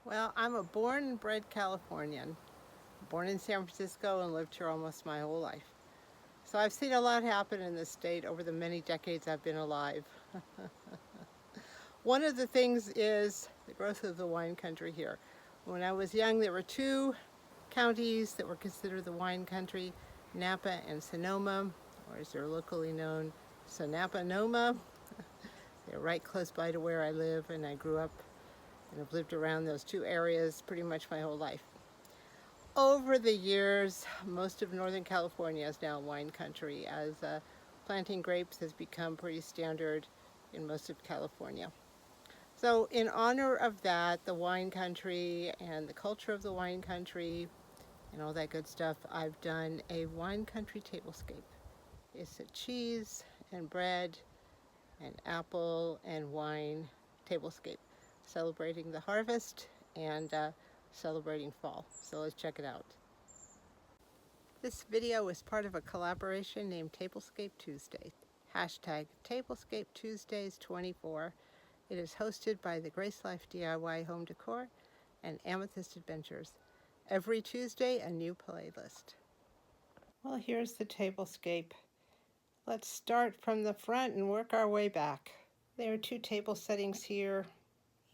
Well, I'm a born and bred Californian, born in San Francisco and lived here almost my whole life. So I've seen a lot happen in this state over the many decades I've been alive. One of the things is the growth of the wine country here. When I was young, there were two counties that were considered the wine country, Napa and Sonoma, or as they're locally known, Sonapa-Noma. They're right close by to where I live, and I grew up and have lived around those two areas pretty much my whole life. Over the years, most of Northern California is now wine country, as planting grapes has become pretty standard in most of California. So in honor of that, the wine country and the culture of the wine country and all that good stuff, I've done a wine country tablescape. It's a cheese and bread and apple and wine tablescape, celebrating the harvest and celebrating fall. So let's check it out. This video is part of a collaboration named Tablescape Tuesdays. Hashtag Tablescape Tuesdays 24. It is hosted by the Grace Life DIY Home Decor and Amethyst Adventures. Every Tuesday, a new playlist. Well, here's the tablescape. Let's start from the front and work our way back. There are two table settings here.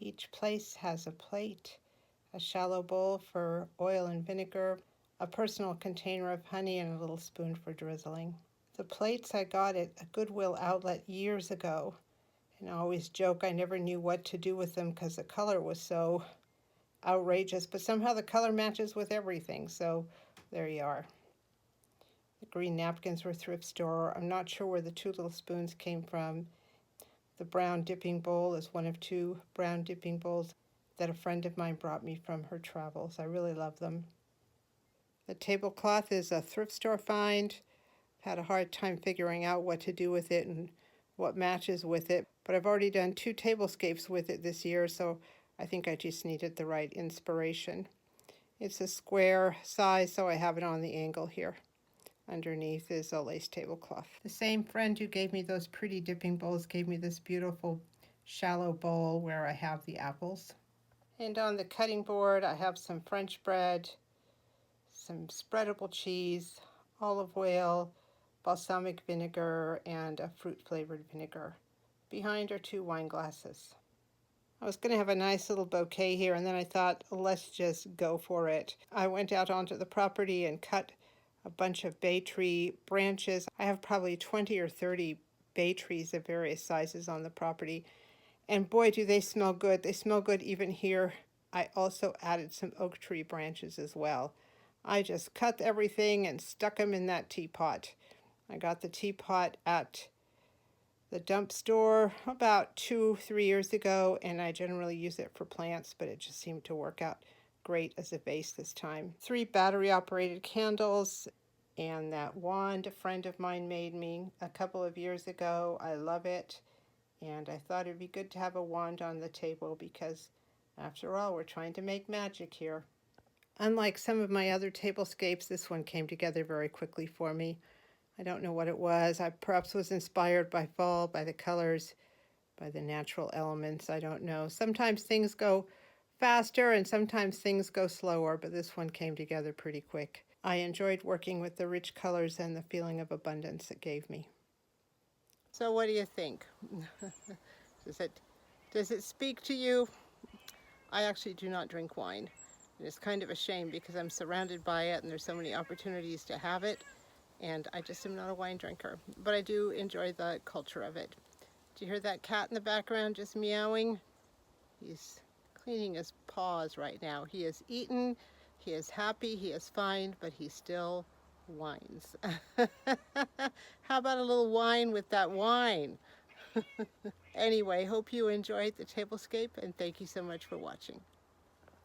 Each place has a plate, a shallow bowl for oil and vinegar, a personal container of honey, and a little spoon for drizzling. The plates I got at a Goodwill outlet years ago, and I always joke I never knew what to do with them because the color was so outrageous, but somehow the color matches with everything, so there you are. The green napkins were thrift store. I'm not sure where the two little spoons came from. The brown dipping bowl is one of two brown dipping bowls that a friend of mine brought me from her travels. I really love them. The tablecloth is a thrift store find. I've had a hard time figuring out what to do with it and what matches with it, but I've already done two tablescapes with it this year, so I think I just needed the right inspiration. It's a square size, so I have it on the angle here. Underneath is a lace tablecloth. The same friend who gave me those pretty dipping bowls gave me this beautiful shallow bowl where I have the apples. And on the cutting board, I have some French bread, some spreadable cheese, olive oil, balsamic vinegar, and a fruit-flavored vinegar. Behind are two wine glasses. I was going to have a nice little bouquet here, and then I thought, let's just go for it. I went out onto the property and cut a bunch of bay tree branches. I have probably 20 or 30 bay trees of various sizes on the property. And boy, do they smell good. They smell good even here. I also added some oak tree branches as well. I just cut everything and stuck them in that teapot. I got the teapot at the dump store about 2-3 years ago, and I generally use it for plants, but it just seemed to work out great as a vase this time. 3 battery-operated candles and that wand a friend of mine made me a couple of years ago. I love it, and I thought it'd be good to have a wand on the table because, after all, we're trying to make magic here. Unlike some of my other tablescapes, this one came together very quickly for me. I don't know what it was. I perhaps was inspired by fall, by the colors, by the natural elements. I don't know. Sometimes things go faster and sometimes things go slower, but this one came together pretty quick. I enjoyed working with the rich colors and the feeling of abundance it gave me. So what do you think? Does it speak to you? I actually do not drink wine. And it's kind of a shame because I'm surrounded by it and there's so many opportunities to have it, and I just am not a wine drinker. But I do enjoy the culture of it. Do you hear that cat in the background just meowing? He's cleaning his paws right now. He has eaten, he is happy, he is fine, but he still whines. How about a little wine with that wine? Anyway, hope you enjoyed the tablescape, and thank you so much for watching.